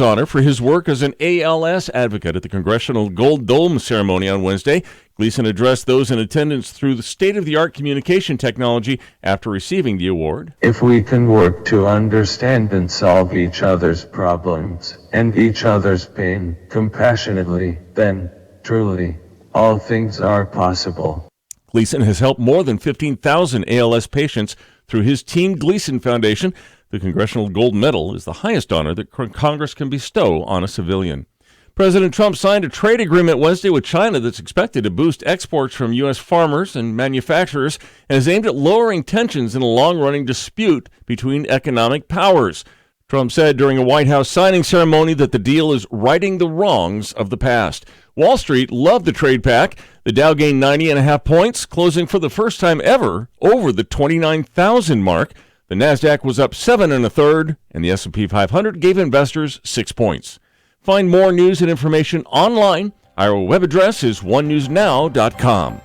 honor for his work as an ALS advocate at the Congressional Gold Dome ceremony on Wednesday. Gleason addressed those in attendance through the state-of-the-art communication technology after receiving the award. If we can work to understand and solve each other's problems and each other's pain compassionately, then, truly, all things are possible. Gleason has helped more than 15,000 ALS patients through his Team Gleason Foundation. The Congressional Gold Medal is the highest honor that Congress can bestow on a civilian. President Trump signed a trade agreement Wednesday with China that's expected to boost exports from U.S. farmers and manufacturers and is aimed at lowering tensions in a long-running dispute between economic powers. Trump said during a White House signing ceremony that the deal is righting the wrongs of the past. Wall Street loved the trade pact. The Dow gained 90.5 points, closing for the first time ever over the 29,000 mark. The Nasdaq was up 7 1/3, and the S&P 500 gave investors 6 points. Find more news and information online. Our web address is onenewsnow.com.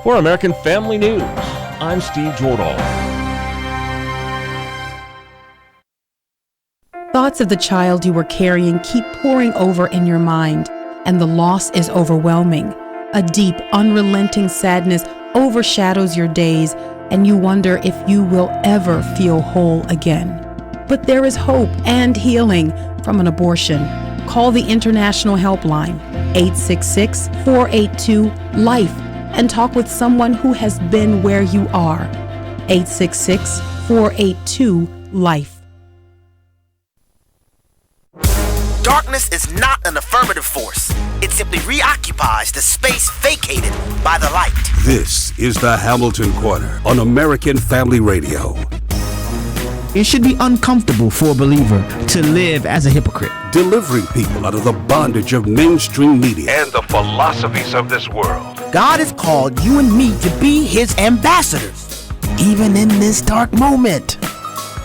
For American Family News, I'm Steve Jordahl. Thoughts of the child you were carrying keep pouring over in your mind, and the loss is overwhelming. A deep, unrelenting sadness overshadows your days, and you wonder if you will ever feel whole again. But there is hope and healing from an abortion. Call the International Helpline, 866-482-LIFE, and talk with someone who has been where you are. 866-482-LIFE. Darkness is not an affirmative force. It simply reoccupies the space vacated by the light. This is the Hamilton Corner on American Family Radio. It should be uncomfortable for a believer to live as a hypocrite. Delivering people out of the bondage of mainstream media and the philosophies of this world. God has called you and me to be his ambassadors, even in this dark moment.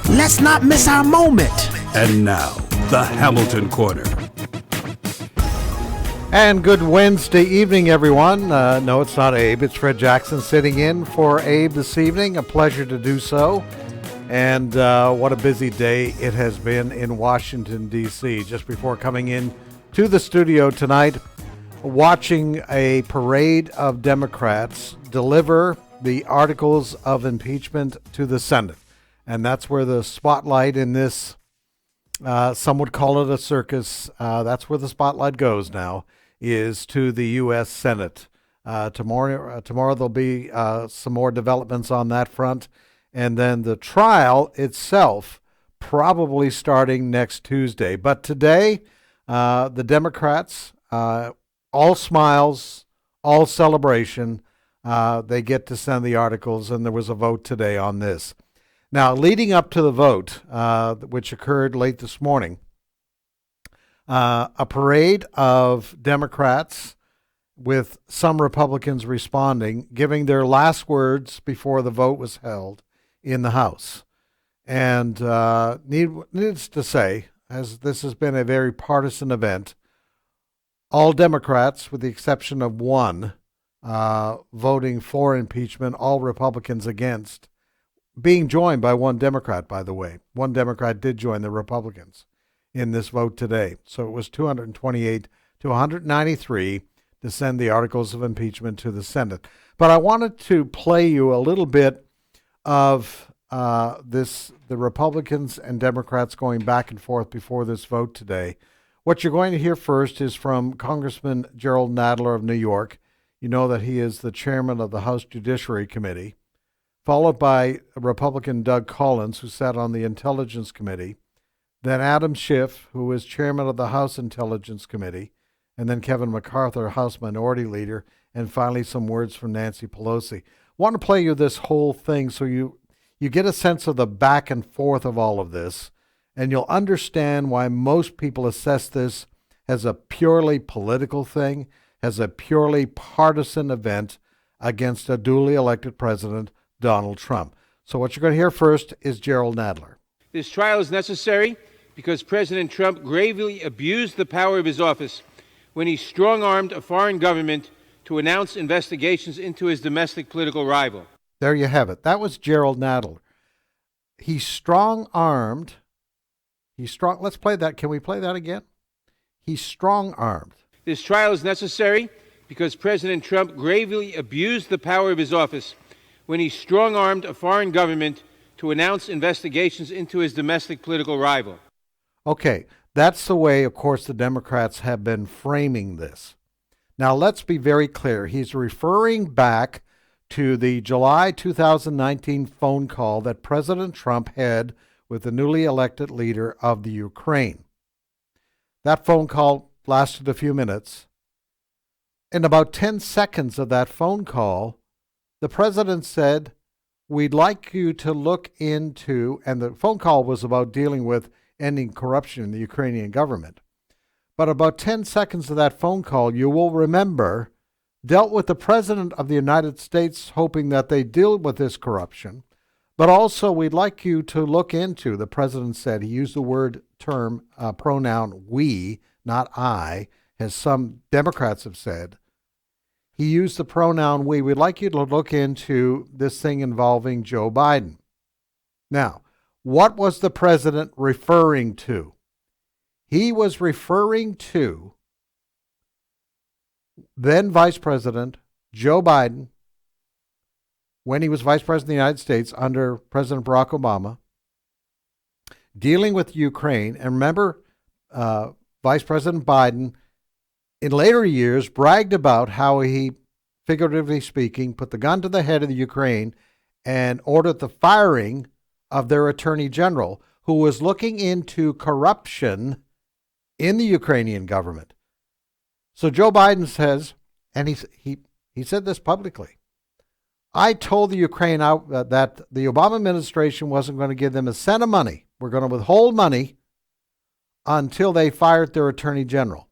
Let's not miss our moment. And now, the Hamilton Corner. And good Wednesday evening, everyone. No, it's not Abe. It's Fred Jackson sitting in for Abe this evening. A pleasure to do so. And what a busy day it has been in Washington, D.C. Just before coming in to the studio tonight, watching a parade of Democrats deliver the articles of impeachment to the Senate. And that's where the spotlight in this, some would call it a circus, that's where the spotlight goes now, is to the U.S. Senate. Tomorrow there'll be some more developments on that front. And then the trial itself probably starting next Tuesday. But today, the Democrats, all smiles, all celebration, they get to send the articles, and there was a vote today on this. Now, leading up to the vote, which occurred late this morning, a parade of Democrats with some Republicans responding, giving their last words before the vote was held in the House. And needless to say, as this has been a very partisan event, all Democrats, with the exception of one, voting for impeachment, all Republicans against, being joined by one Democrat, by the way. One Democrat did join the Republicans in this vote today. So it was 228 to 193 to send the articles of impeachment to the Senate. But I wanted to play you a little bit of the Republicans and Democrats going back and forth before this vote today. What you're going to hear first is from Congressman Gerald Nadler of New York. You know that he is the chairman of the House Judiciary Committee, followed by Republican Doug Collins, who sat on the Intelligence Committee, then Adam Schiff, who is chairman of the House Intelligence Committee, and then Kevin McCarthy, House Minority Leader, and finally some words from Nancy Pelosi. I want to play you this whole thing so you get a sense of the back and forth of all of this, and you'll understand why most people assess this as a purely political thing, as a purely partisan event against a duly elected president, Donald Trump. So what you're going to hear first is Gerald Nadler. This trial is necessary because President Trump gravely abused the power of his office when he strong-armed a foreign government to announce investigations into his domestic political rival. There you have it. That was Gerald Nadler. He strong-armed. Let's play that. Can we play that again? He's strong-armed. This trial is necessary because President Trump gravely abused the power of his office when he strong-armed a foreign government to announce investigations into his domestic political rival. Okay, that's the way, of course, the Democrats have been framing this. Now, let's be very clear. He's referring back to the July 2019 phone call that President Trump had with the newly elected leader of the Ukraine. That phone call lasted a few minutes. In about 10 seconds of that phone call, the president said, "We'd like you to look into," and the phone call was about dealing with ending corruption in the Ukrainian government. But about 10 seconds of that phone call, you will remember, dealt with the President of the United States hoping that they deal with this corruption. But also, we'd like you to look into, the President said, he used the pronoun we, not I, as some Democrats have said. He used the pronoun we. We'd like you to look into this thing involving Joe Biden. Now, what was the president referring to? He was referring to then Vice President Joe Biden, when he was Vice President of the United States under President Barack Obama, dealing with Ukraine. And remember, Vice President Biden, in later years, bragged about how he, figuratively speaking, put the gun to the head of the Ukraine and ordered the firing of their attorney general, who was looking into corruption in the Ukrainian government. So Joe Biden says, and he said this publicly, "I told the Ukraine that the Obama administration wasn't going to give them a cent of money. We're going to withhold money until they fired their attorney general."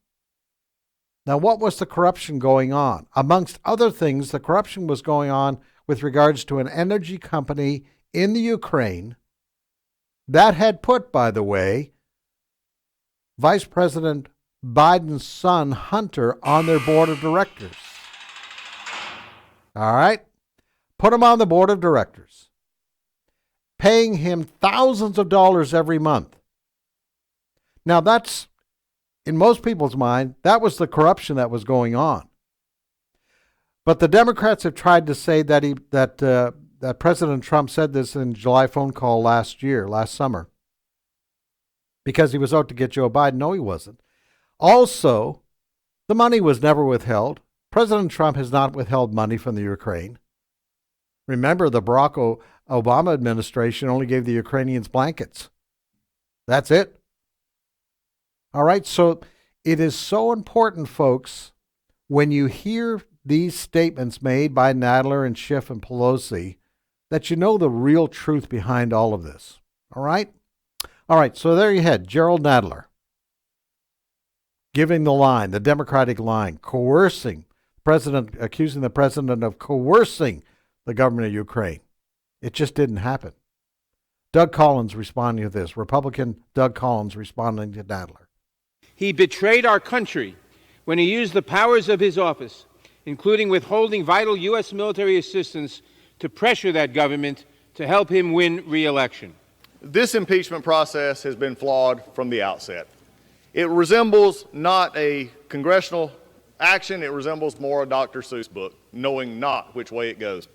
Now, what was the corruption going on? Amongst other things, the corruption was going on with regards to an energy company in the Ukraine that had put, by the way, Vice President Biden's son, Hunter, on their board of directors. All right? Put him on the board of directors, paying him thousands of dollars every month. Now, that's, in most people's mind, that was the corruption that was going on. But the Democrats have tried to say that President Trump said this in a July phone call last summer, because he was out to get Joe Biden. No, he wasn't. Also, the money was never withheld. President Trump has not withheld money from the Ukraine. Remember, the Barack Obama administration only gave the Ukrainians blankets. That's it. All right, so it is so important, folks, when you hear these statements made by Nadler and Schiff and Pelosi, that you know the real truth behind all of this. All right? All right, so there you had Gerald Nadler giving the line, the Democratic line, accusing the president of coercing the government of Ukraine. It just didn't happen. Doug Collins responding to this, Republican Doug Collins responding to Nadler. He betrayed our country when he used the powers of his office, including withholding vital U.S. military assistance, to pressure that government to help him win re-election. This impeachment process has been flawed from the outset. It resembles not a congressional action, it resembles more a Dr. Seuss book, knowing not which way it goes.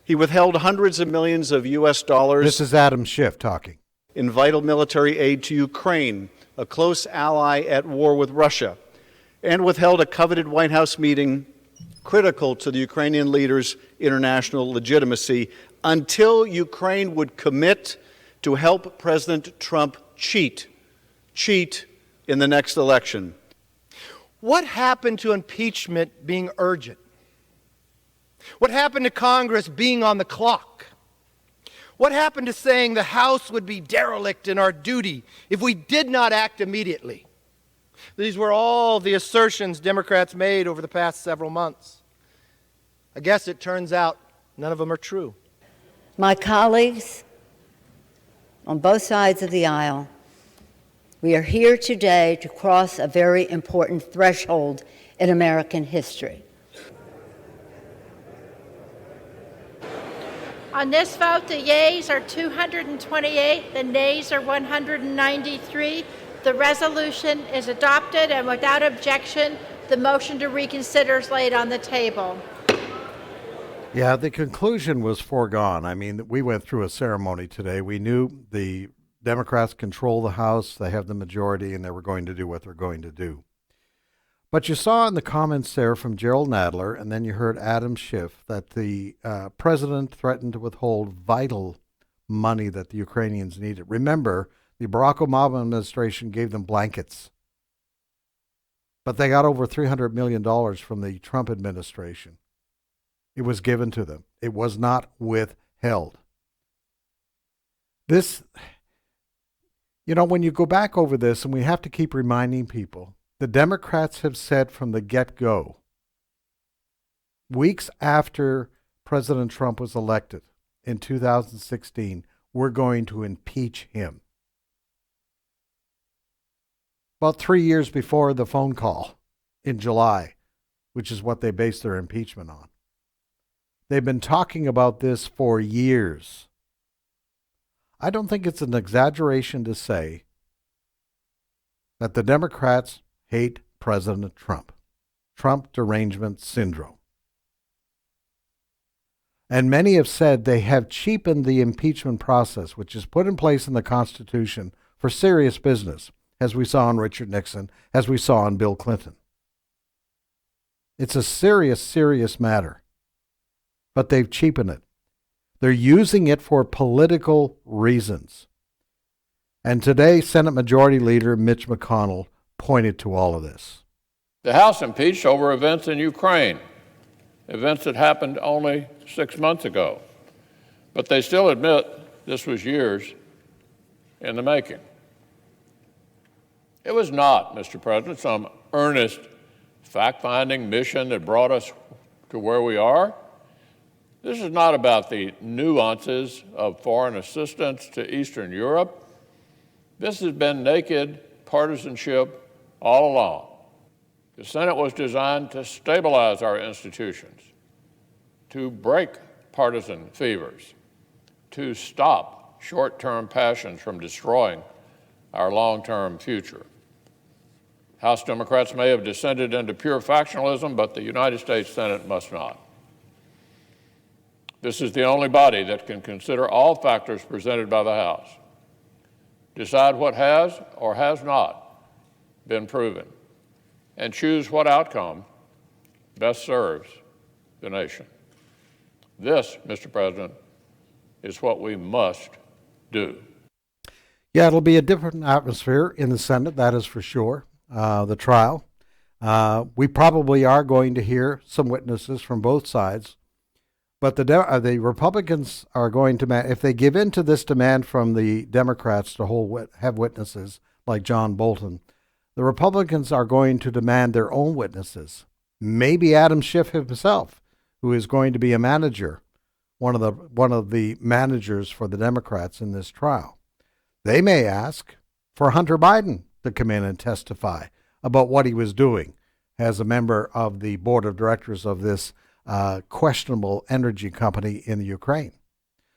He withheld hundreds of millions of U.S. dollars. This is Adam Schiff talking. In vital military aid to Ukraine, a close ally at war with Russia, and withheld a coveted White House meeting critical to the Ukrainian leader's international legitimacy until Ukraine would commit to help President Trump cheat in the next election. What happened to impeachment being urgent? What happened to Congress being on the clock? What happened to saying the House would be derelict in our duty if we did not act immediately? These were all the assertions Democrats made over the past several months. I guess it turns out none of them are true. My colleagues on both sides of the aisle, we are here today to cross a very important threshold in American history. On this vote, the yeas are 228, the nays are 193. The resolution is adopted, and without objection, the motion to reconsider is laid on the table. Yeah, the conclusion was foregone. I mean, we went through a ceremony today. We knew the Democrats control the House, they have the majority, and they were going to do what they're going to do. But you saw in the comments there from Gerald Nadler, and then you heard Adam Schiff, that the president threatened to withhold vital money that the Ukrainians needed. Remember, the Barack Obama administration gave them blankets, but they got over $300 million from the Trump administration. It was given to them. It was not withheld. This, when you go back over this, and we have to keep reminding people, the Democrats have said from the get-go, weeks after President Trump was elected in 2016, we're going to impeach him. About 3 years before the phone call in July, which is what they based their impeachment on. They've been talking about this for years. I don't think it's an exaggeration to say that the Democrats hate President Trump. Trump derangement syndrome. And many have said they have cheapened the impeachment process, which is put in place in the Constitution for serious business, as we saw in Richard Nixon, as we saw in Bill Clinton. It's a serious, serious matter. But they've cheapened it. They're using it for political reasons. And today, Senate Majority Leader Mitch McConnell pointed to all of this. The House impeached over events in Ukraine, events that happened only 6 months ago. But they still admit this was years in the making. It was not, Mr. President, some earnest fact-finding mission that brought us to where we are. This is not about the nuances of foreign assistance to Eastern Europe. This has been naked partisanship all along. The Senate was designed to stabilize our institutions, to break partisan fevers, to stop short-term passions from destroying our long-term future. House Democrats may have descended into pure factionalism, but the United States Senate must not. This is the only body that can consider all factors presented by the House, decide what has or has not been proven, and choose what outcome best serves the nation. This, Mr. President, is what we must do. Yeah, it'll be a different atmosphere in the Senate, that is for sure. The trial. We probably are going to hear some witnesses from both sides. But the Republicans are going to, if they give in to this demand from the Democrats to have witnesses like John Bolton, the Republicans are going to demand their own witnesses. Maybe Adam Schiff himself, who is going to be a manager, one of the managers for the Democrats in this trial. They may ask for Hunter Biden to come in and testify about what he was doing as a member of the board of directors of this questionable energy company in the Ukraine.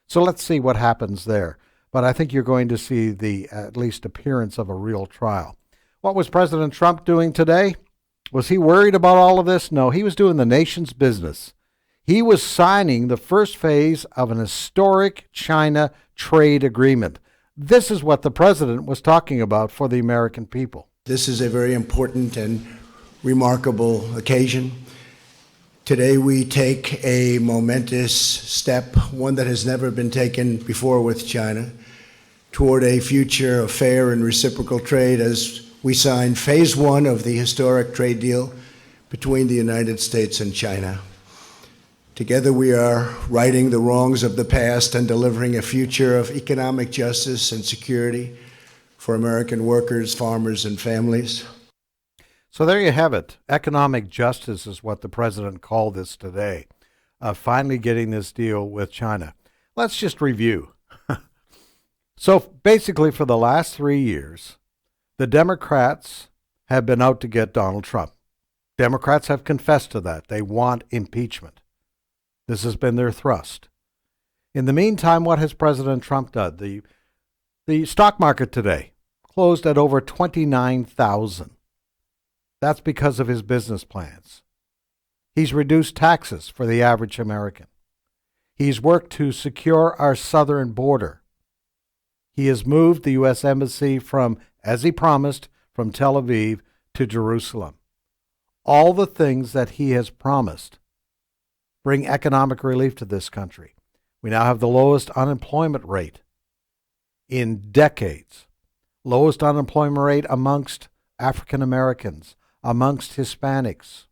So let's see what happens there. But I think you're going to see the at least appearance of a real trial. What was President Trump doing today? Was he worried about all of this? No, he was doing the nation's business. He was signing the first phase of an historic China trade agreement. This is what the president was talking about for the American people. This is a very important and remarkable occasion. Today we take a momentous step, one that has never been taken before with China, toward a future of fair and reciprocal trade as we sign phase one of the historic trade deal between the United States and China. Together we are righting the wrongs of the past and delivering a future of economic justice and security for American workers, farmers, and families. So there you have it. Economic justice is what the president called this today. Finally getting this deal with China. Let's just review. So basically for the last 3 years, the Democrats have been out to get Donald Trump. Democrats have confessed to that. They want impeachment. This has been their thrust. In the meantime, what has President Trump done? The stock market today closed at over 29,000. That's because of his business plans. He's reduced taxes for the average American. He's worked to secure our southern border. He has moved the U.S. Embassy from, as he promised, from Tel Aviv to Jerusalem. All the things that he has promised bring economic relief to this country. We now have the lowest unemployment rate in decades. Lowest unemployment rate amongst African Americans, amongst Hispanics.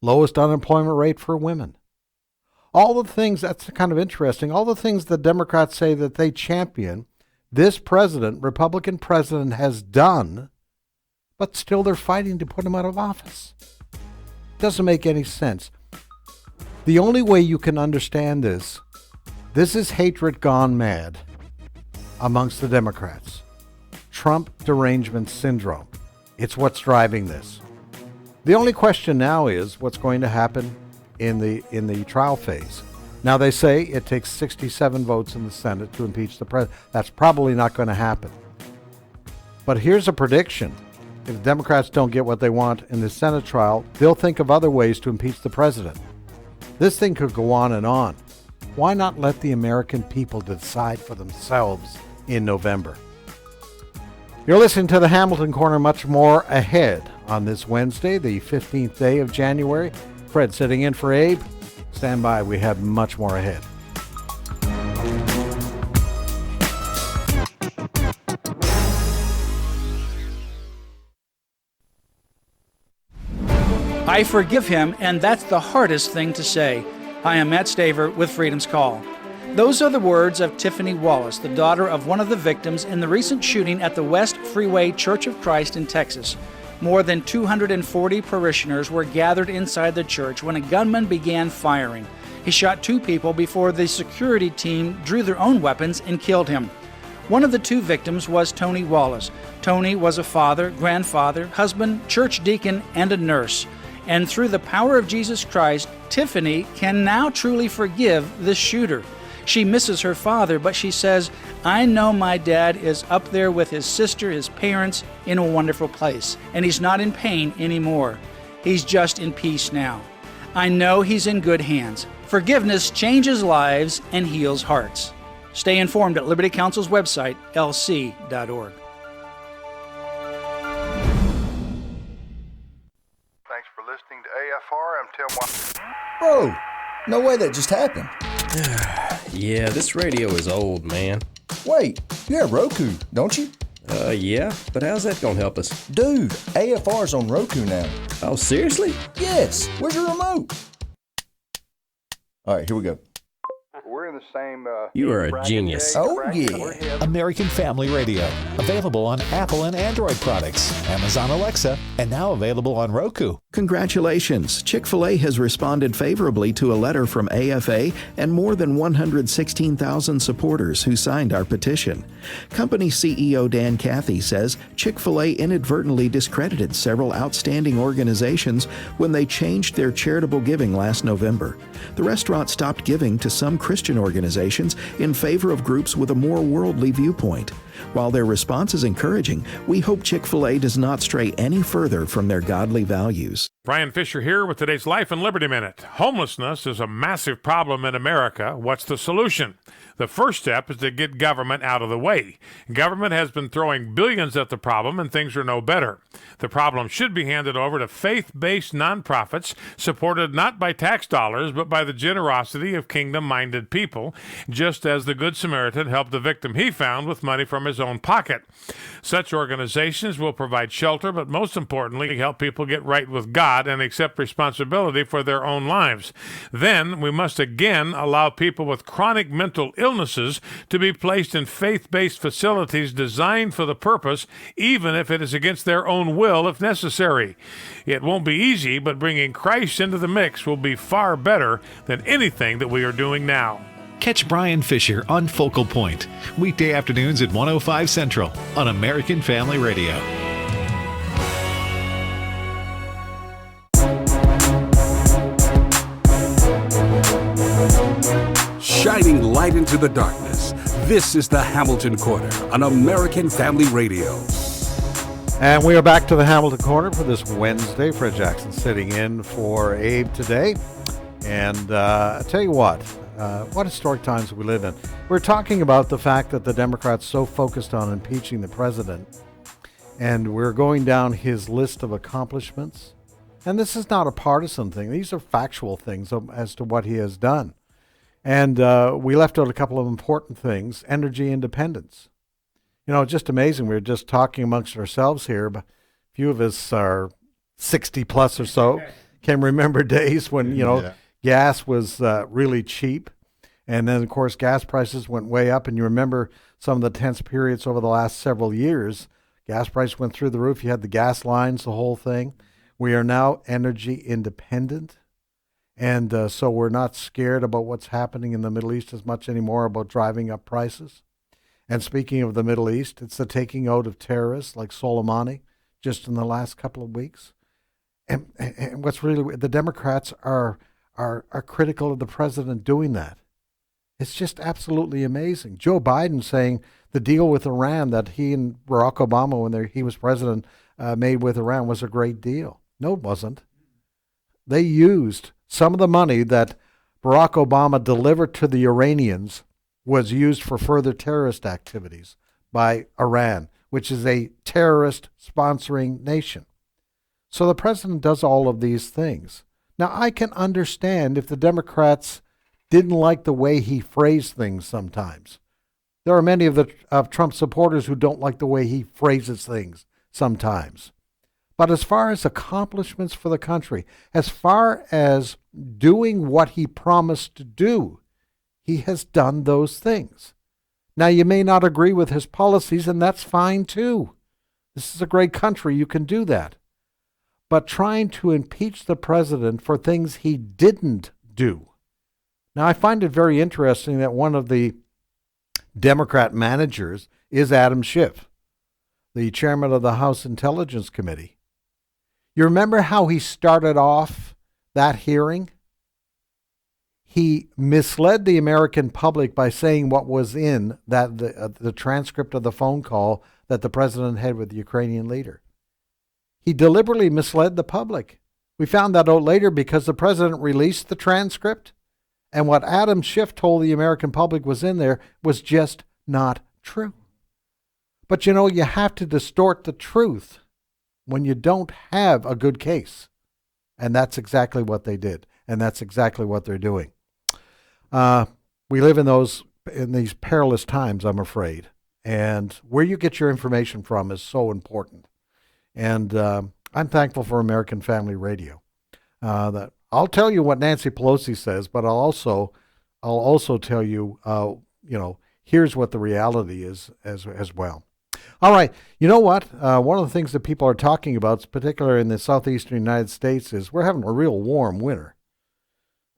Lowest unemployment rate for women. All the things, that's kind of interesting, all the things the Democrats say that they champion, this president, Republican president, has done, but still they're fighting to put him out of office. Doesn't make any sense. The only way you can understand this is hatred gone mad amongst the Democrats. Trump derangement syndrome. It's what's driving this. The only question now is what's going to happen in the trial phase. Now they say it takes 67 votes in the Senate to impeach the president. That's probably not going to happen. But here's a prediction. If the Democrats don't get what they want in the Senate trial, they'll think of other ways to impeach the president. This thing could go on and on. Why not let the American people decide for themselves in November? You're listening to the Hamilton Corner. Much more ahead on this Wednesday, the 15th day of January. Fred sitting in for Abe. Stand by. We have much more ahead. I forgive him, and that's the hardest thing to say. Hi, I'm Matt Staver with Freedom's Call. Those are the words of Tiffany Wallace, the daughter of one of the victims in the recent shooting at the West Freeway Church of Christ in Texas. More than 240 parishioners were gathered inside the church when a gunman began firing. He shot 2 people before the security team drew their own weapons and killed him. One of the 2 victims was Tony Wallace. Tony was a father, grandfather, husband, church deacon, and a nurse. And through the power of Jesus Christ, Tiffany can now truly forgive the shooter. She misses her father, but she says, I know my dad is up there with his sister, his parents, in a wonderful place, and he's not in pain anymore. He's just in peace now. I know he's in good hands. Forgiveness changes lives and heals hearts. Stay informed at Liberty Counsel's website, lc.org. Thanks for listening to AFR. I'm Tim White. Bro, no way that just happened. Yeah, this radio is old, man. Wait, you have Roku, don't you? Yeah, but how's that gonna help us? Dude, AFR's on Roku now. Oh, seriously? Yes, where's your remote? All right, here we go. We're in the same... You are a genius. Oh, yeah. American Family Radio. Available on Apple and Android products, Amazon Alexa, and now available on Roku. Congratulations! Chick-fil-A has responded favorably to a letter from AFA and more than 116,000 supporters who signed our petition. Company CEO Dan Cathy says Chick-fil-A inadvertently discredited several outstanding organizations when they changed their charitable giving last November. The restaurant stopped giving to some Christian organizations in favor of groups with a more worldly viewpoint. While their response is encouraging, we hope Chick-fil-A does not stray any further from their godly values. Brian Fisher here with today's Life and Liberty Minute. Homelessness is a massive problem in America. What's the solution? The first step is to get government out of the way. Government has been throwing billions at the problem and things are no better. The problem should be handed over to faith-based nonprofits supported not by tax dollars but by the generosity of kingdom-minded people, just as the Good Samaritan helped the victim he found with money from his own pocket. Such organizations will provide shelter, but most importantly, help people get right with God and accept responsibility for their own lives. Then we must again allow people with chronic mental illnesses to be placed in faith-based facilities designed for the purpose, even if it is against their own will if necessary. It won't be easy, but bringing Christ into the mix will be far better than anything that we are doing now. Catch Brian Fisher on Focal Point, weekday afternoons at 105 Central on American Family Radio. Shining light into the darkness. This is the Hamilton Corner on American Family Radio. And we are back to the Hamilton Corner for this Wednesday. Fred Jackson sitting in for Abe today. And I tell you what historic times we live in. We're talking about the fact that the Democrats so focused on impeaching the president. And we're going down his list of accomplishments. And this is not a partisan thing. These are factual things as to what he has done. And we left out a couple of important things. Energy independence. You know, just amazing. We were just talking amongst ourselves here, but a few of us are 60 plus or so. Can remember days when, gas was really cheap. And then, of course, gas prices went way up. And you remember some of the tense periods over the last several years. Gas prices went through the roof. You had the gas lines, the whole thing. We are now energy independent. And so we're not scared about what's happening in the Middle East as much anymore about driving up prices. And speaking of the Middle East, it's the taking out of terrorists like Soleimani just in the last couple of weeks. And what's really, the Democrats are critical of the president doing that. It's just absolutely amazing. Joe Biden saying the deal with Iran that he and Barack Obama, when he was president, made with Iran was a great deal. No, it wasn't. They used some of the money that Barack Obama delivered to the Iranians was used for further terrorist activities by Iran, which is a terrorist sponsoring nation. So the president does all of these things. Now, I can understand if the Democrats didn't like the way he phrased things sometimes. There are many of Trump's supporters who don't like the way he phrases things sometimes. But as far as accomplishments for the country, as far as doing what he promised to do, he has done those things. Now, you may not agree with his policies, and that's fine too. This is a great country. You can do that. But trying to impeach the president for things he didn't do. Now, I find it very interesting that one of the Democrat managers is Adam Schiff, the chairman of the House Intelligence Committee. You remember how he started off that hearing? He misled the American public by saying what was in that the transcript of the phone call that the president had with the Ukrainian leader. He deliberately misled the public. We found that out later because the president released the transcript, and what Adam Schiff told the American public was in there was just not true. But you know, you have to distort the truth when you don't have a good case. And that's exactly what they did. And that's exactly what they're doing. We live in these perilous times, I'm afraid. And where you get your information from is so important. And I'm thankful for American Family Radio. That I'll tell you what Nancy Pelosi says, but I'll also tell you, here's what the reality is as well. All right. You know what? One of the things that people are talking about, particularly in the southeastern United States, is we're having a real warm winter.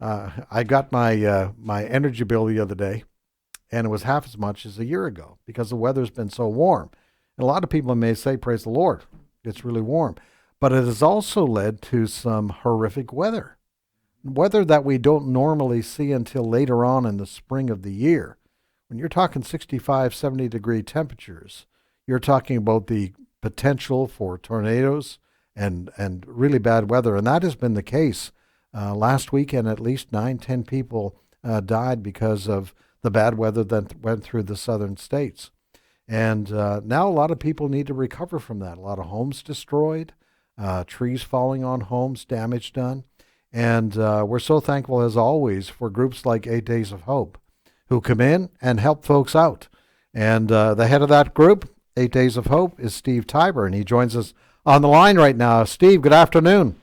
I got my energy bill the other day, and it was half as much as a year ago because the weather's been so warm. And a lot of people may say, praise the Lord, it's really warm. But it has also led to some horrific weather that we don't normally see until later on in the spring of the year. When you're talking 65, 70-degree temperatures, you're talking about the potential for tornadoes and really bad weather. And that has been the case. Last weekend, at least 9-10 people died because of the bad weather that went through the southern states. And now a lot of people need to recover from that. A lot of homes destroyed, trees falling on homes, damage done. And we're so thankful, as always, for groups like 8 Days of Hope, who come in and help folks out. And the head of that group, 8 Days of Hope, is Steve Tiber, and he joins us on the line right now. Steve, good afternoon.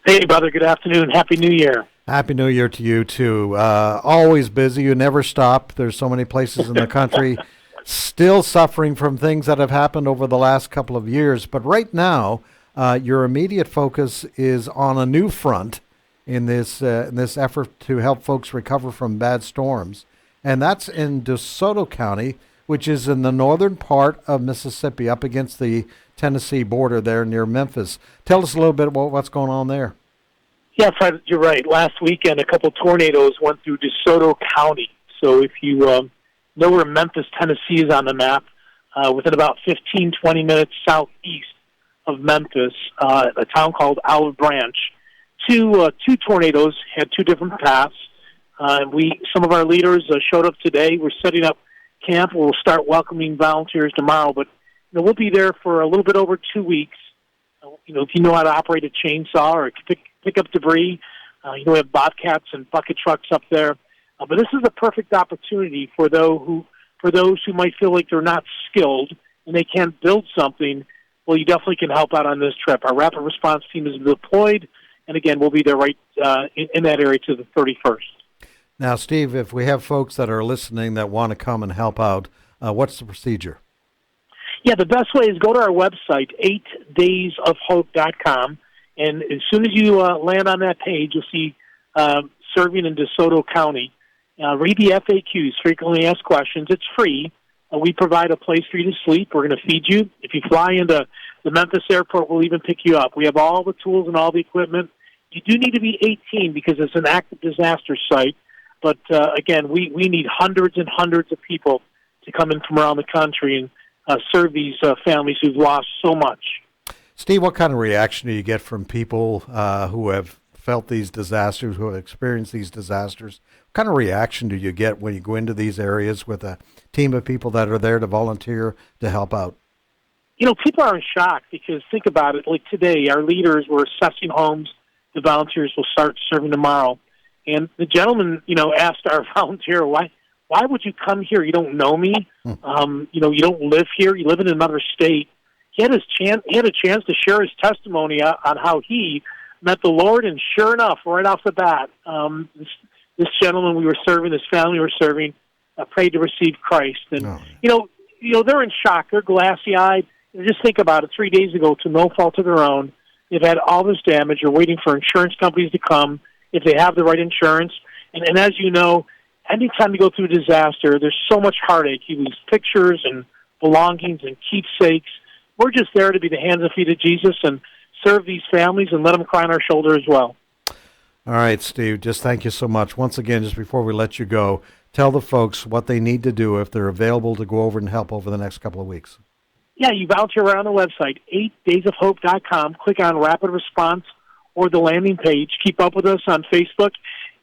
Hey, brother, good afternoon. Happy New Year. Happy New Year to you, too. Always busy. You never stop. There's so many places in the country still suffering from things that have happened over the last couple of years. But right now, your immediate focus is on a new front in this effort to help folks recover from bad storms. And that's in DeSoto County, which is in the northern part of Mississippi, up against the Tennessee border there near Memphis. Tell us a little bit about what's going on there. Yeah, Fred, you're right. Last weekend, a couple tornadoes went through DeSoto County. So if you know where Memphis, Tennessee is on the map. Within about 15, 20 minutes southeast of Memphis, a town called Olive Branch. Two tornadoes had two different paths. Some of our leaders showed up today. We're setting up camp. We'll start welcoming volunteers tomorrow, but we'll be there for a little bit over 2 weeks. If you know how to operate a chainsaw or pick up debris, we have bobcats and bucket trucks up there. But this is a perfect opportunity for those who might feel like they're not skilled and they can't build something. Well, you definitely can help out on this trip. Our rapid response team is deployed, and again, we'll be there right in that area to the 31st. Now, Steve, if we have folks that are listening that want to come and help out, what's the procedure? Yeah, the best way is go to our website, 8daysofhope.com, and as soon as you land on that page, you'll see serving in DeSoto County. Read the FAQs, frequently asked questions. It's free. We provide a place for you to sleep. We're going to feed you. If you fly into the Memphis airport, we'll even pick you up. We have all the tools and all the equipment. You do need to be 18 because it's an active disaster site. But, again, we need hundreds and hundreds of people to come in from around the country and serve these families who've lost so much. Steve, what kind of reaction do you get from people who have felt these disasters, who have experienced these disasters? What kind of reaction do you get when you go into these areas with a team of people that are there to volunteer to help out? People are in shock because think about it. Like today, our leaders were assessing homes. The volunteers will start serving tomorrow. And the gentleman, asked our volunteer, why would you come here? You don't know me. You don't live here. You live in another state. He had a chance to share his testimony on how he met the Lord, and sure enough, right off the bat, this gentleman we were serving, this family we were serving, prayed to receive Christ. And they're in shock. They're glassy-eyed. Just think about it. 3 days ago, to no fault of their own, they've had all this damage. They're waiting for insurance companies to come if they have the right insurance. And as you know, anytime you go through a disaster, there's so much heartache. You lose pictures and belongings and keepsakes. We're just there to be the hands and feet of Jesus and serve these families and let them cry on our shoulder as well. All right, Steve, just thank you so much. Once again, just before we let you go, tell the folks what they need to do if they're available to go over and help over the next couple of weeks. Yeah, you volunteer right on the website, 8daysofhope.com. Click on Rapid Response or the landing page. Keep up with us on Facebook,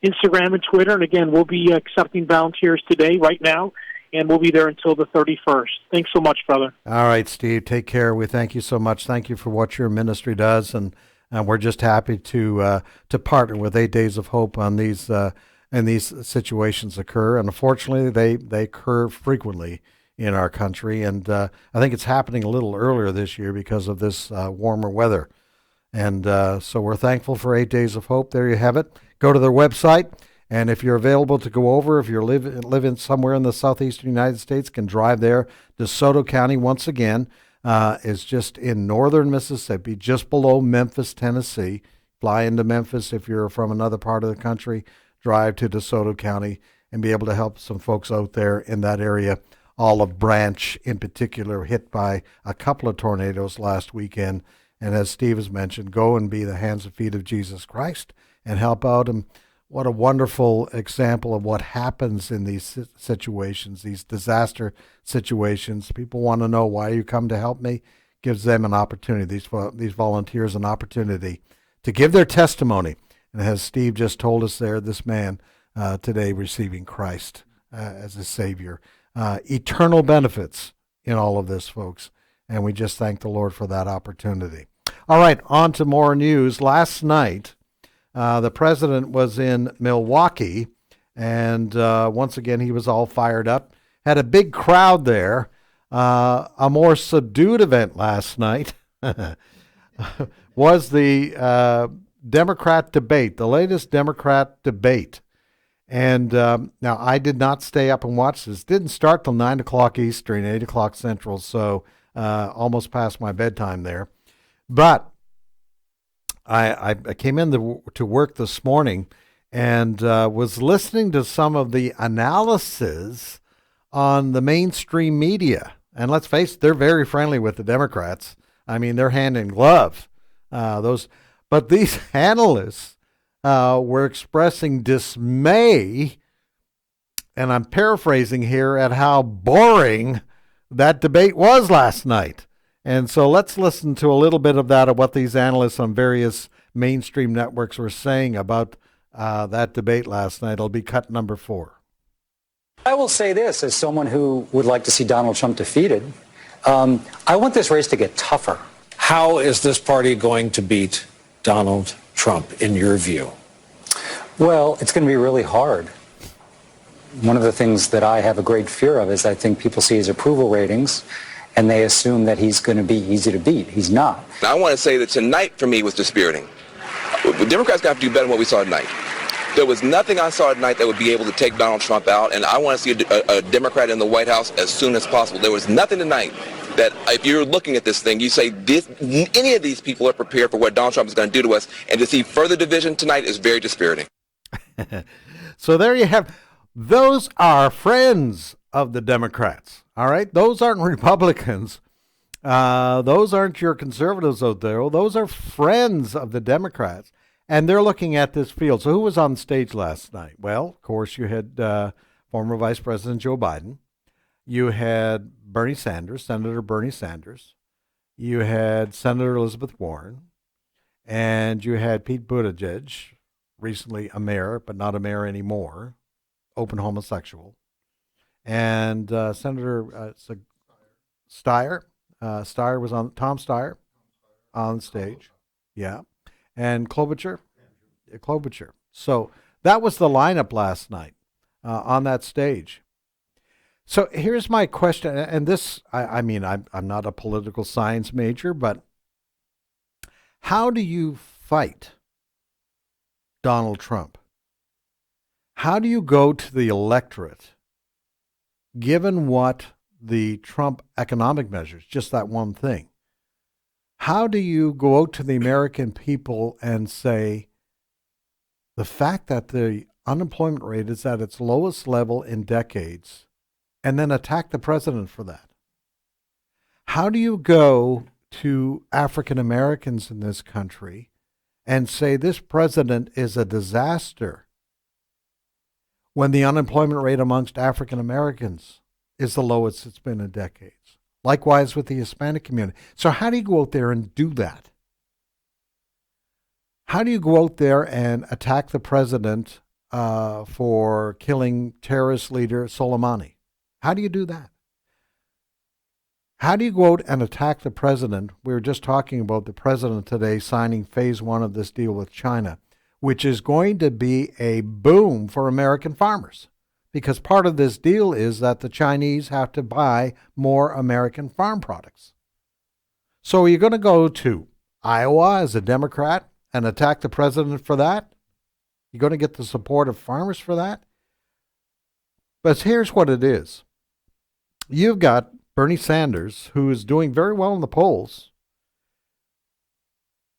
Instagram, and Twitter. And again, we'll be accepting volunteers today, right now, and we'll be there until the 31st. Thanks so much, brother. All right, Steve, take care. We thank you so much. Thank you for what your ministry does, and we're just happy to partner with 8 Days of Hope on these and these situations occur. And unfortunately, they occur frequently in our country, and I think it's happening a little earlier this year because of this warmer weather. And so we're thankful for 8 Days of Hope. There you have it. Go to their website, and if you're available to go over, if you're living somewhere in the southeastern United States, can drive there. DeSoto County, once again, is just in northern Mississippi, just below Memphis, Tennessee. Fly into Memphis if you're from another part of the country. Drive to DeSoto County and be able to help some folks out there in that area. Olive Branch, in particular, hit by a couple of tornadoes last weekend. And as Steve has mentioned, go and be the hands and feet of Jesus Christ and help out. And what a wonderful example of what happens in these situations, these disaster situations. People want to know why you come to help me. Gives them an opportunity, these volunteers an opportunity to give their testimony. And as Steve just told us there, this man today receiving Christ as his Savior. Eternal benefits in all of this, folks. And we just thank the Lord for that opportunity. All right, on to more news. Last night, the president was in Milwaukee, and once again, he was all fired up. Had a big crowd there. A more subdued event last night was the Democrat debate, the latest Democrat debate. And now I did not stay up and watch this. Didn't start till 9 o'clock Eastern, 8 o'clock Central, so almost past my bedtime there. But I came in to work this morning and was listening to some of the analysis on the mainstream media. And let's face it, they're very friendly with the Democrats. I mean, they're hand in glove. But these analysts were expressing dismay and I'm paraphrasing here, at how boring that debate was last night. And so let's listen to a little bit of that, of what these analysts on various mainstream networks were saying about that debate last night. It'll be cut number 4. I will say this, as someone who would like to see Donald Trump defeated, I want this race to get tougher. How is this party going to beat Donald Trump, in your view? Well, it's going to be really hard. One of the things that I have a great fear of is I think people see his approval ratings and they assume that he's going to be easy to beat. He's not. I want to say that tonight for me was dispiriting. The Democrats got to do better than what we saw tonight. There was nothing I saw tonight that would be able to take Donald Trump out, and I want to see a Democrat in the White House as soon as possible. There was nothing tonight that, if you're looking at this thing, you say any of these people are prepared for what Donald Trump is going to do to us, and to see further division tonight is very dispiriting. So there you have. Those are friends of the Democrats. All right, those aren't Republicans. Those aren't your conservatives out there. Those are friends of the Democrats. And they're looking at this field. So who was on stage last night? Well, of course, you had former Vice President Joe Biden. You had Bernie Sanders, Senator Bernie Sanders. You had Senator Elizabeth Warren. And you had Pete Buttigieg, recently a mayor, but not a mayor anymore, open homosexual. And Senator Steyer. Steyer was on, Tom Steyer on stage. Yeah. And Klobuchar. So that was the lineup last night on that stage. So here's my question, and this, I mean, I'm not a political science major, but how do you fight Donald Trump? How do you go to the electorate, given what the Trump economic measures, just that one thing? How do you go out to the American people and say the fact that the unemployment rate is at its lowest level in decades, and then attack the president for that? How do you go to African Americans in this country and say this president is a disaster when the unemployment rate amongst African Americans is the lowest it's been in decades? Likewise with the Hispanic community. So how do you go out there and do that? How do you go out there and attack the president for killing terrorist leader Soleimani? How do you do that? How do you go out and attack the president? We were just talking about the president today signing phase 1 of this deal with China, which is going to be a boom for American farmers. Because part of this deal is that the Chinese have to buy more American farm products. So are you going to go to Iowa as a Democrat and attack the president for that? You're going to get the support of farmers for that? But here's what it is. You've got Bernie Sanders, who is doing very well in the polls,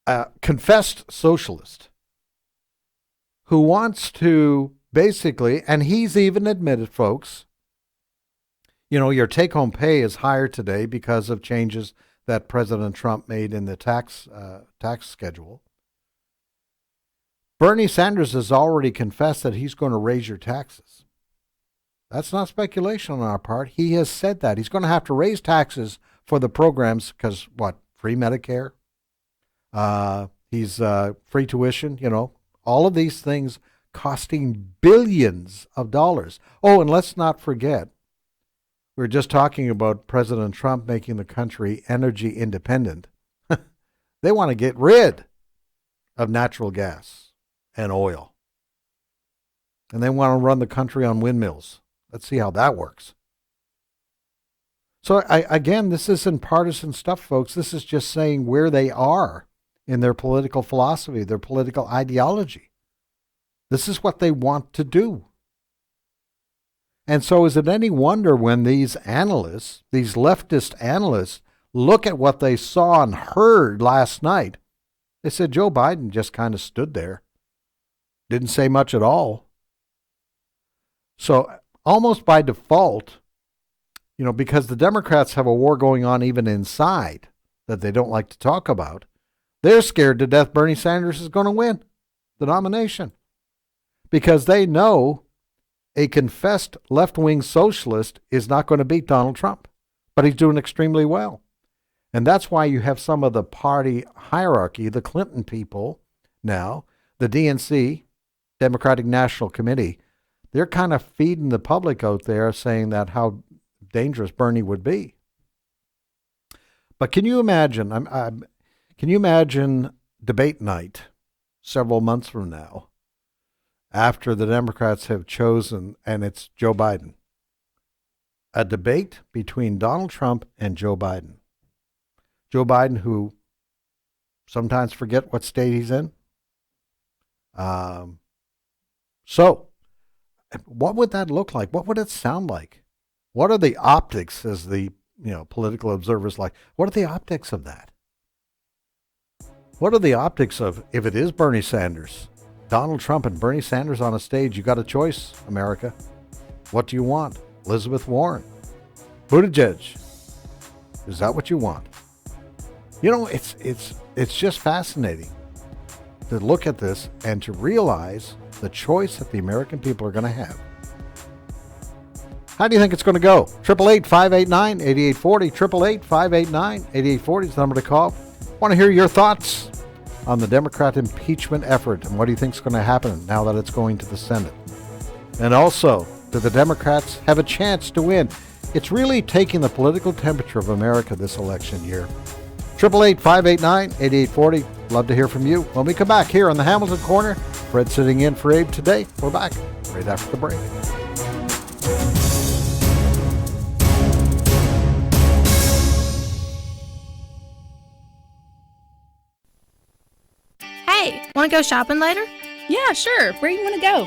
a confessed socialist, who wants to basically, and he's even admitted, folks, you know, your take-home pay is higher today because of changes that President Trump made in the tax schedule. Bernie Sanders has already confessed that he's going to raise your taxes. That's not speculation on our part. He has said that. He's going to have to raise taxes for the programs because, what, free Medicare? He's free tuition, you know, all of these things costing billions of dollars. Oh, and let's not forget, we were just talking about President Trump making the country energy independent. They want to get rid of natural gas and oil. And they want to run the country on windmills. Let's see how that works. So again, this isn't partisan stuff, folks. This is just saying where they are in their political philosophy, their political ideology. This is what they want to do. And so is it any wonder when these analysts, these leftist analysts, look at what they saw and heard last night? They said Joe Biden just kind of stood there, didn't say much at all. So almost by default, you know, because the Democrats have a war going on even inside that they don't like to talk about, they're scared to death Bernie Sanders is going to win the nomination. Because they know a confessed left-wing socialist is not going to beat Donald Trump, but he's doing extremely well. And that's why you have some of the party hierarchy, the Clinton people now, the DNC, Democratic National Committee, they're kind of feeding the public out there saying that how dangerous Bernie would be. But can you imagine, debate night several months from now after the Democrats have chosen, and it's Joe Biden, a debate between Donald Trump and Joe Biden. Joe Biden, who sometimes forget what state he's in. So what would that look like? What would it sound like? What are the optics, as the political observers like? What are the optics of that? What are the optics of, if it is Bernie Sanders, Donald Trump and Bernie Sanders on a stage? You got a choice, America. What do you want? Elizabeth Warren, Buttigieg. Is that what you want? It's just fascinating to look at this and to realize the choice that the American people are going to have. How do you think it's going to go? 888-589-8840. 888-589-8840 is the number to call. I want to hear your thoughts on the Democrat impeachment effort and what do you think is going to happen now that it's going to the Senate? And also, do the Democrats have a chance to win? It's really taking the political temperature of America this election year. 888-589-8840. Love to hear from you. When we come back here on the Hamilton Corner, Fred sitting in for Abe today. We're back right after the break. Hey, want to go shopping later? Yeah, sure. Where do you want to go?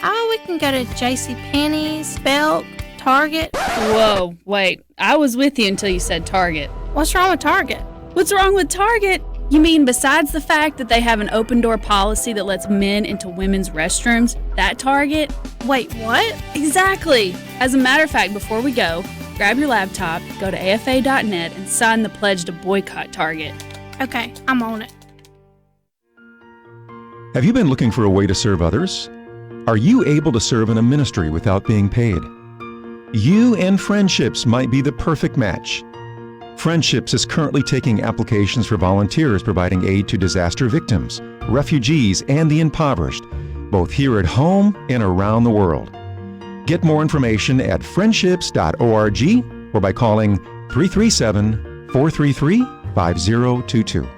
Oh, we can go to JCPenney's, Belk, Target. Whoa, wait. I was with you until you said Target. What's wrong with Target? What's wrong with Target? You mean besides the fact that they have an open door policy that lets men into women's restrooms, that Target? Wait, what? Exactly. As a matter of fact, before we go, grab your laptop, go to afa.net, and sign the pledge to boycott Target. Okay, I'm on it. Have you been looking for a way to serve others? Are you able to serve in a ministry without being paid? You and Friendships might be the perfect match. Friendships is currently taking applications for volunteers providing aid to disaster victims, refugees, and the impoverished, both here at home and around the world. Get more information at friendships.org or by calling 337-433-5022.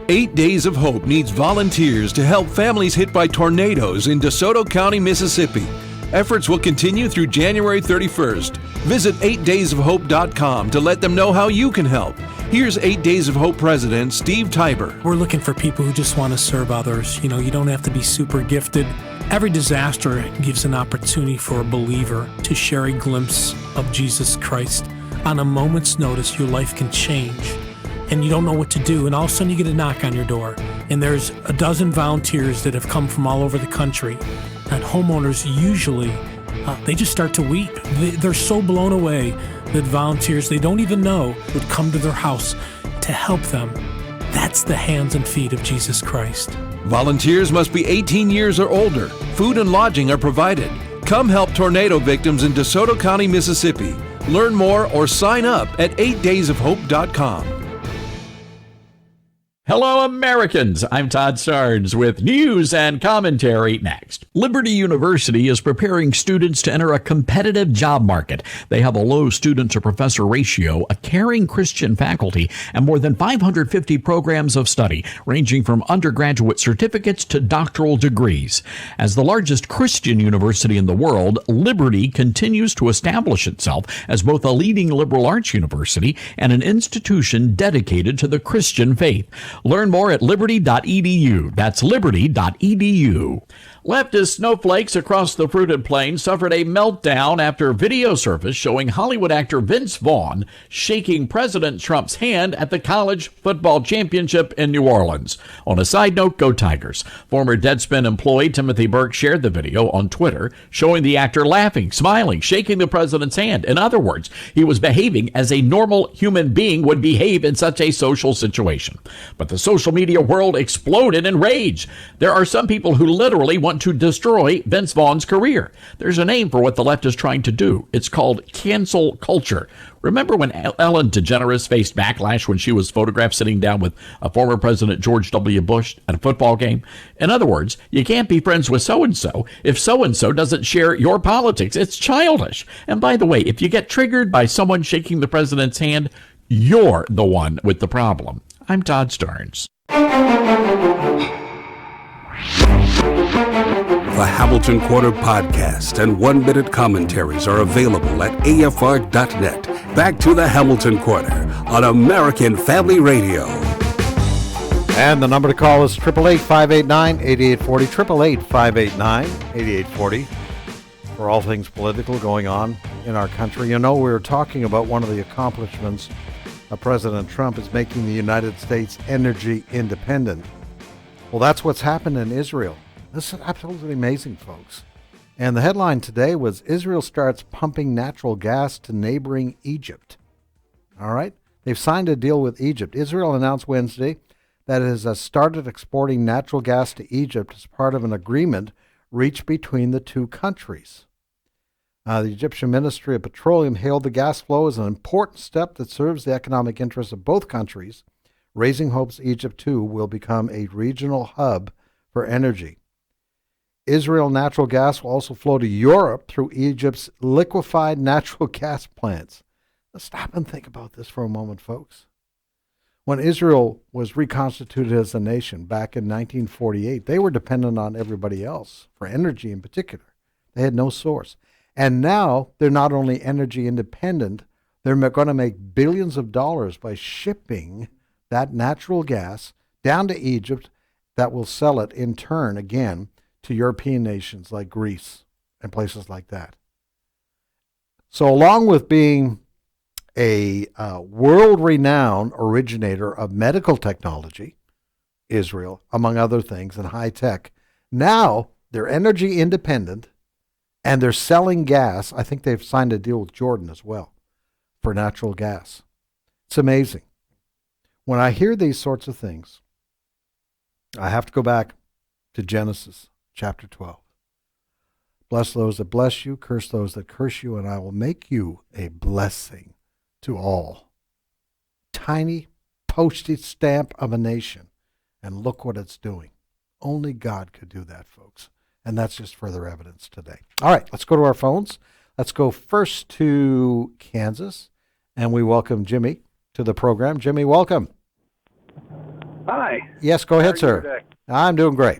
8 Days of Hope needs volunteers to help families hit by tornadoes in DeSoto County, Mississippi. Efforts will continue through January 31st. Visit 8daysofhope.com to let them know how you can help. Here's 8 Days of Hope President Steve Tiber. We're looking for people who just want to serve others. You don't have to be super gifted. Every disaster gives an opportunity for a believer to share a glimpse of Jesus Christ. On a moment's notice, your life can change. And you don't know what to do, and all of a sudden you get a knock on your door, and there's a dozen volunteers that have come from all over the country, and homeowners usually, they just start to weep. They're so blown away that volunteers they don't even know would come to their house to help them. That's the hands and feet of Jesus Christ. Volunteers must be 18 years or older. Food and lodging are provided. Come help tornado victims in DeSoto County, Mississippi. Learn more or sign up at 8daysofhope.com. Hello, Americans. I'm Todd Sarnes with news and commentary next. Liberty University is preparing students to enter a competitive job market. They have a low student-to-professor ratio, a caring Christian faculty, and more than 550 programs of study, ranging from undergraduate certificates to doctoral degrees. As the largest Christian university in the world, Liberty continues to establish itself as both a leading liberal arts university and an institution dedicated to the Christian faith. Learn more at liberty.edu. That's liberty.edu. Leftist snowflakes across the fruited plain suffered a meltdown after video surfaced showing Hollywood actor Vince Vaughn shaking President Trump's hand at the college football championship in New Orleans. On a side note, go Tigers. Former Deadspin employee Timothy Burke shared the video on Twitter showing the actor laughing, smiling, shaking the president's hand. In other words, he was behaving as a normal human being would behave in such a social situation. But the social media world exploded in rage. There are some people who literally want want to destroy Vince Vaughn's career. There's a name for what the left is trying to do. It's called cancel culture. Remember when Ellen DeGeneres faced backlash when she was photographed sitting down with former President George W. Bush at a football game? In other words, you can't be friends with so-and-so if so-and-so doesn't share your politics. It's childish. And by the way, if you get triggered by someone shaking the president's hand, you're the one with the problem. I'm Todd Starnes. The Hamilton Quarter podcast and 1-minute commentaries are available at afr.net. Back to the Hamilton Quarter on American Family Radio. And the number to call is 888-589-8840, 888-589-8840, for all things political going on in our country. You know, we were talking about one of the accomplishments of President Trump is making the United States energy independent. Well, that's what's happened in Israel. This is absolutely amazing, folks. And the headline today was Israel starts pumping natural gas to neighboring Egypt. All right? They've signed a deal with Egypt. Israel announced Wednesday that it has started exporting natural gas to Egypt as part of an agreement reached between the two countries. The Egyptian Ministry of Petroleum hailed the gas flow as an important step that serves the economic interests of both countries, raising hopes Egypt, too, will become a regional hub for energy. Israel natural gas will also flow to Europe through Egypt's liquefied natural gas plants. Let's stop and think about this for a moment, folks. When Israel was reconstituted as a nation back in 1948, they were dependent on everybody else for energy in particular. They had no source. And now they're not only energy independent, they're going to make billions of dollars by shipping that natural gas down to Egypt that will sell it in turn again to European nations like Greece and places like that. So along with being a world-renowned originator of medical technology, Israel, among other things, and high tech, now they're energy independent and they're selling gas. I think they've signed a deal with Jordan as well for natural gas. It's amazing. When I hear these sorts of things, I have to go back to Genesis chapter 12. Bless those that bless you, curse those that curse you, and I will make you a blessing to all. Tiny postage stamp of a nation. And look what it's doing. Only God could do that, folks. And that's just further evidence today. All right, let's go to our phones. Let's go first to Kansas, and we welcome Jimmy to the program. Jimmy, welcome. Hi. Yes, go ahead, sir. I'm doing great.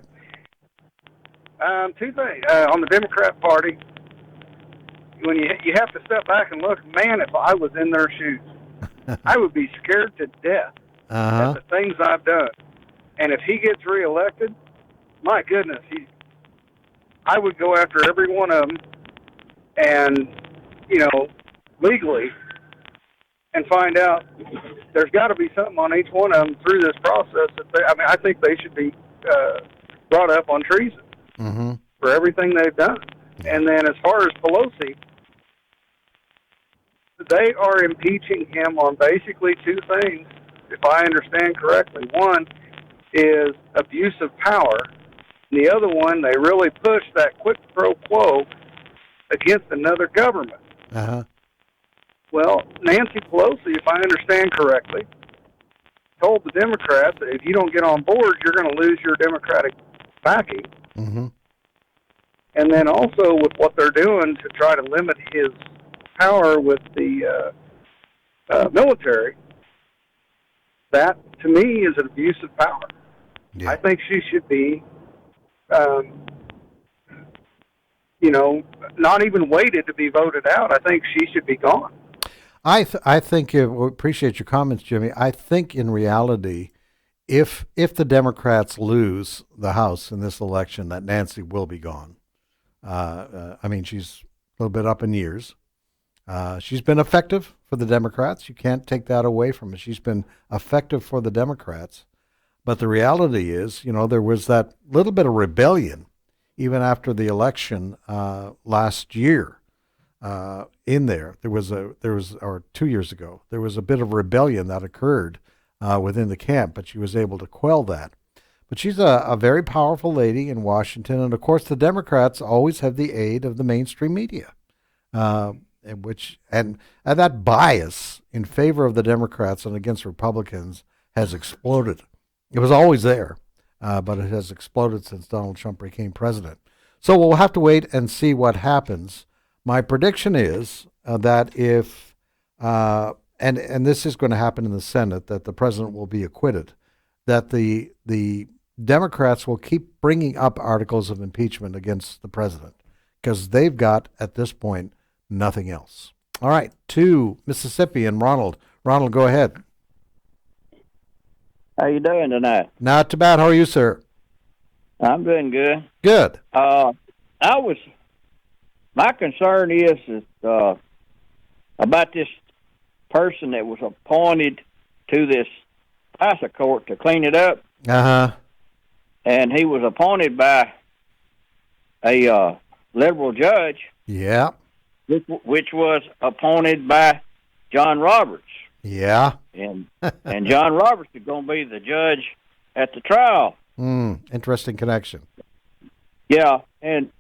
Two things. On the Democrat Party, when you have to step back and look, man, if I was in their shoes, I would be scared to death at the things I've done. And if he gets reelected, my goodness, I would go after every one of them and, legally, and find out there's got to be something on each one of them through this process. I think they should be brought up on treason for everything they've done. And then as far as Pelosi, they are impeaching him on basically two things, if I understand correctly. One is abuse of power. The other one, they really push that quid pro quo against another government. Well, Nancy Pelosi, if I understand correctly, told the Democrats that if you don't get on board, you're going to lose your Democratic backing. And then also with what they're doing to try to limit his power with the military, that, to me, is an abuse of power. I think she should be, not even waited to be voted out. I think she should be gone. I think, appreciate your comments, Jimmy. I think in reality, if the Democrats lose the House in this election, that Nancy will be gone. She's a little bit up in years. She's been effective for the Democrats. You can't take that away from her. She's been effective for the Democrats. But the reality is, there was that little bit of rebellion even after the election last year. In there was 2 years ago, there was a bit of rebellion that occurred within the camp, but she was able to quell that. But she's a very powerful lady in Washington. And, of course, the Democrats always have the aid of the mainstream media, and that bias in favor of the Democrats and against Republicans has exploded. It was always there, but it has exploded since Donald Trump became president. So we'll have to wait and see what happens. My prediction is that if, and this is going to happen in the Senate, that the president will be acquitted, that the Democrats will keep bringing up articles of impeachment against the president because they've got, at this point, nothing else. All right, to Mississippi and Ronald. Ronald, go ahead. How you doing tonight? Not too bad. How are you, sir? I'm doing good. Good. My concern is about this person that was appointed to this FISA court to clean it up. Uh-huh. And he was appointed by a liberal judge. Yeah. Which was appointed by John Roberts. Yeah. And John Roberts is going to be the judge at the trial. Interesting connection. Yeah, and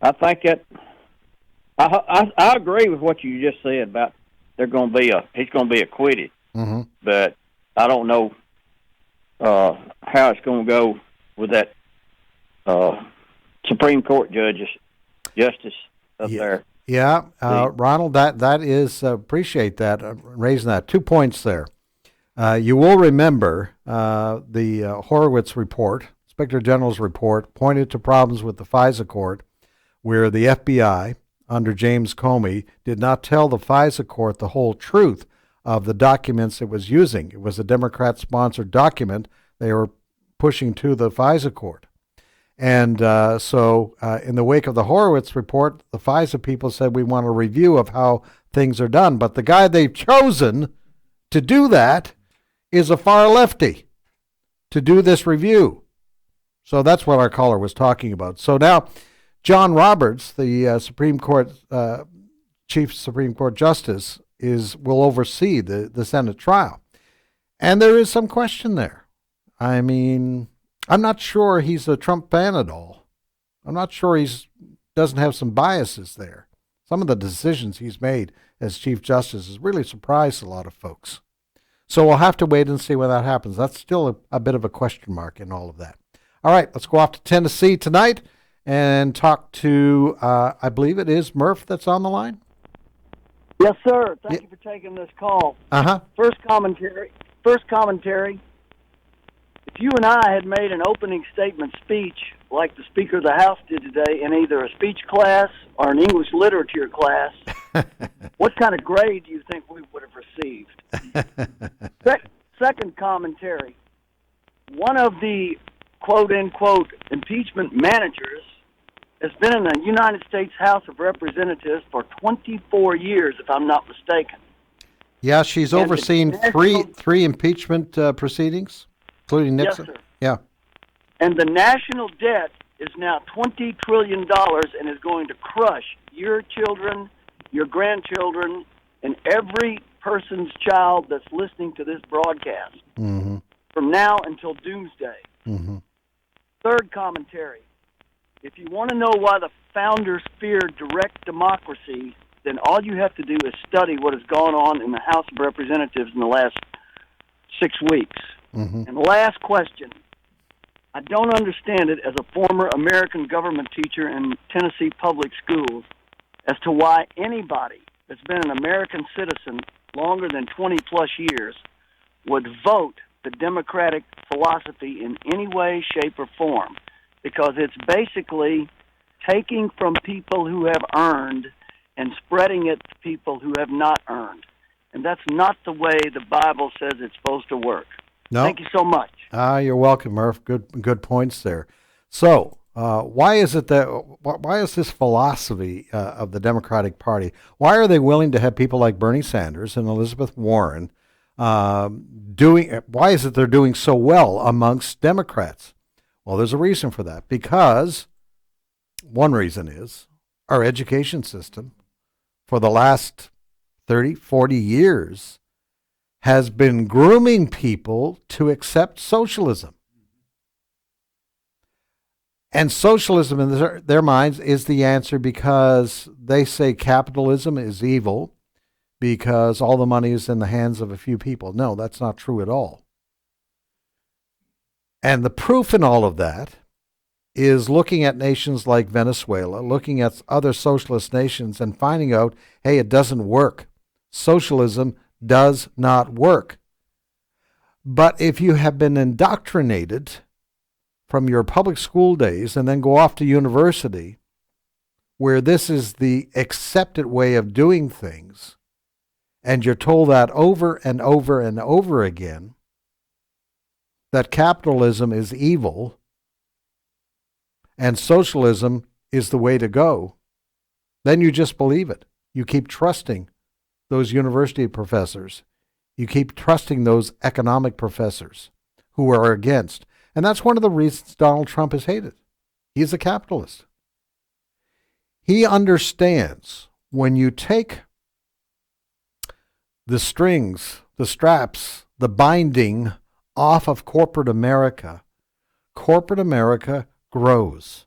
I think that I agree with what you just said about he's going to be acquitted. Mm-hmm. But I don't know how it's going to go with that Supreme Court justice up there. Yeah, Ronald, that is, appreciate that, raising that. 2 points there. You will remember the Horowitz report, Inspector General's report, pointed to problems with the FISA court where the FBI, under James Comey, did not tell the FISA court the whole truth of the documents it was using. It was a Democrat-sponsored document they were pushing to the FISA court. And so in the wake of the Horowitz report, the FISA people said, we want a review of how things are done. But the guy they've chosen to do that is a far lefty to do this review. So that's what our caller was talking about. So now John Roberts, the Supreme Court, Chief Supreme Court Justice, will oversee the Senate trial. And there is some question there. I mean, I'm not sure he's a Trump fan at all. I'm not sure doesn't have some biases there. Some of the decisions he's made as Chief Justice has really surprised a lot of folks. So we'll have to wait and see when that happens. That's still a bit of a question mark in all of that. All right, let's go off to Tennessee tonight and talk to, I believe it is Murph that's on the line. Yes, sir. Thank you for taking this call. Uh-huh. First commentary. If you and I had made an opening statement speech like the Speaker of the House did today in either a speech class or an English literature class, what kind of grade do you think we would have received? Second commentary. One of the quote-unquote impeachment managers has been in the United States House of Representatives for 24 years, if I'm not mistaken. Yeah, she's overseen three impeachment proceedings, including Nixon. Yes, sir. Yeah. And the national debt is now $20 trillion and is going to crush your children, your grandchildren, and every person's child that's listening to this broadcast from now until doomsday. Mm-hmm. Third commentary. If you want to know why the founders feared direct democracy, then all you have to do is study what has gone on in the House of Representatives in the last 6 weeks. Mm-hmm. And last question. I don't understand it as a former American government teacher in Tennessee public schools as to why anybody that's been an American citizen longer than 20-plus years would vote the Democratic philosophy in any way, shape, or form, because it's basically taking from people who have earned and spreading it to people who have not earned. And that's not the way the Bible says it's supposed to work. No. Thank you so much. You're welcome, Murph. Good points there. So, why is this philosophy of the Democratic Party? Why are they willing to have people like Bernie Sanders and Elizabeth Warren why is it they're doing so well amongst Democrats? Well, there's a reason for that. Because one reason is our education system for the last 30, 40 years has been grooming people to accept socialism. And socialism in their minds is the answer because they say capitalism is evil because all the money is in the hands of a few people. No, that's not true at all. And the proof in all of that is looking at nations like Venezuela, looking at other socialist nations and finding out, hey, it doesn't work. Socialism does not work. But if you have been indoctrinated from your public school days and then go off to university, where this is the accepted way of doing things, and you're told that over and over and over again, that capitalism is evil and socialism is the way to go, then you just believe it. You keep trusting those university professors. You keep trusting those economic professors who are against. And that's one of the reasons Donald Trump is hated. He's a capitalist. He understands when you take the strings, the straps, the binding off of corporate America grows.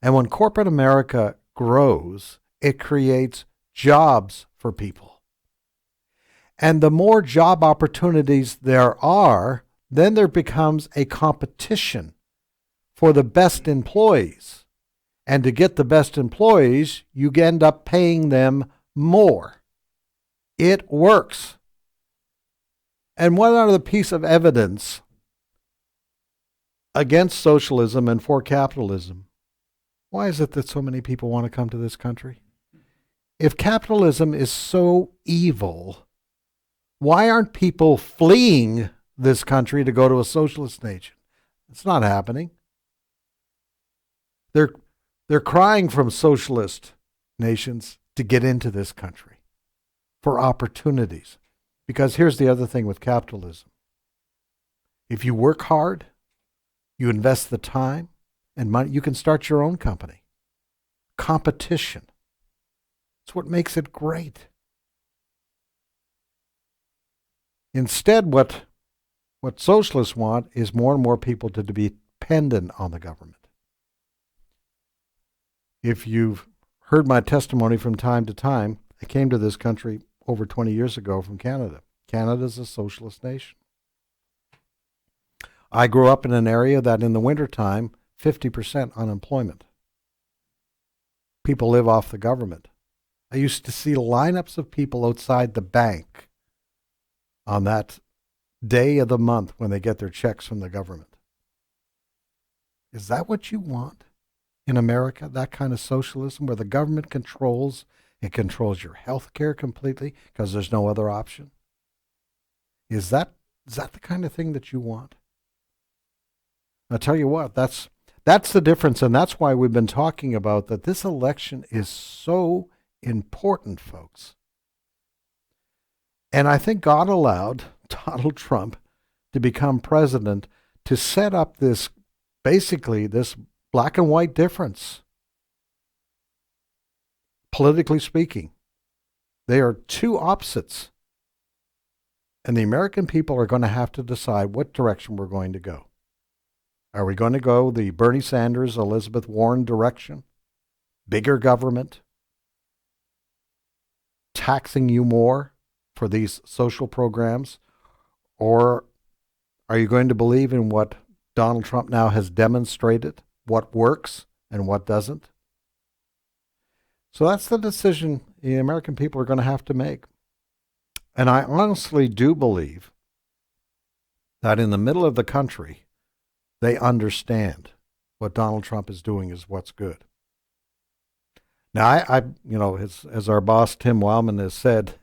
And when corporate America grows, it creates jobs for people. And the more job opportunities there are, then there becomes a competition for the best employees. And to get the best employees, you end up paying them more. It works. And one other piece of evidence against socialism and for capitalism. Why is it that so many people want to come to this country? If capitalism is so evil, why aren't people fleeing this country to go to a socialist nation? It's not happening. They're crying from socialist nations to get into this country for opportunities. Because here's the other thing with capitalism. If you work hard, you invest the time and money, you can start your own company. Competition. It's what makes it great. Instead, what socialists want is more and more people to be dependent on the government. If you've heard my testimony from time to time, I came to this country over 20 years ago from Canada. Canada's a socialist nation. I grew up in an area that in the wintertime, 50% unemployment. People live off the government. I used to see lineups of people outside the bank on that day of the month when they get their checks from the government. Is that what you want in America, that kind of socialism where the government controls your health care completely because there's no other option? Is that the kind of thing that you want? I'll tell you what, that's the difference, and that's why we've been talking about that this election is so important, folks. And I think God allowed Donald Trump to become president to set up this, basically, this black and white difference. Politically speaking, they are two opposites. And the American people are going to have to decide what direction we're going to go. Are we going to go the Bernie Sanders, Elizabeth Warren direction? Bigger government? Taxing you more for these social programs? Or are you going to believe in what Donald Trump now has demonstrated, what works and what doesn't? So that's the decision the American people are going to have to make. And I honestly do believe that in the middle of the country, they understand what Donald Trump is doing is what's good. Now, as our boss Tim Wildman has said,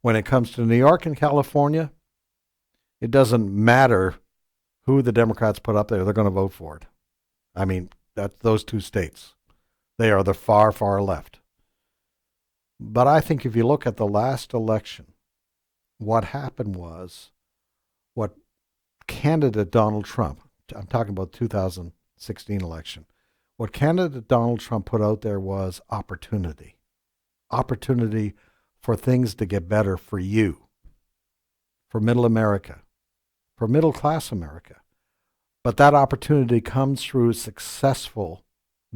when it comes to New York and California, it doesn't matter who the Democrats put up there; they're going to vote for it. I mean, that's those two states. They are the far, far left. But I think if you look at the last election, what happened was what candidate Donald Trump, I'm talking about 2016 election, what candidate Donald Trump put out there was opportunity. Opportunity for things to get better for you, for middle America, for middle class America. But that opportunity comes through a successful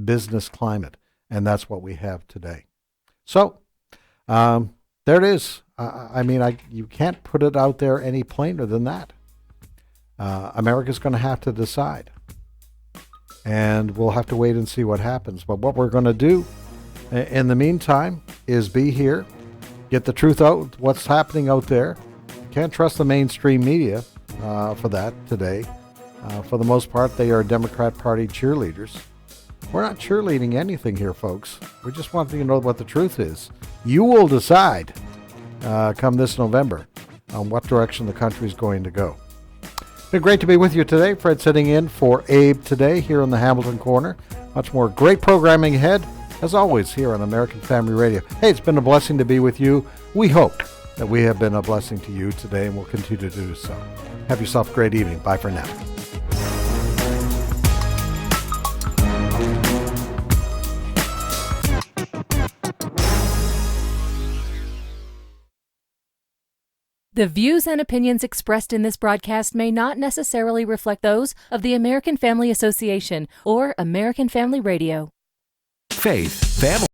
business climate, and that's what we have today. So there it is. You can't put it out there any plainer than that. America's going to have to decide, and we'll have to wait and see what happens. But what we're going to do in the meantime is be here, get the truth out, what's happening out there. Can't trust the mainstream media for that today. For the most part, they are Democrat Party cheerleaders. We're not cheerleading anything here, folks. We just want you to know what the truth is. You will decide come this November on what direction the country is going to go. Been great to be with you today. Fred sitting in for Abe today here in the Hamilton Corner. Much more great programming ahead, as always, here on American Family Radio. Hey, it's been a blessing to be with you. We hope that we have been a blessing to you today, and we'll continue to do so. Have yourself a great evening. Bye for now. The views and opinions expressed in this broadcast may not necessarily reflect those of the American Family Association or American Family Radio. Faith, family.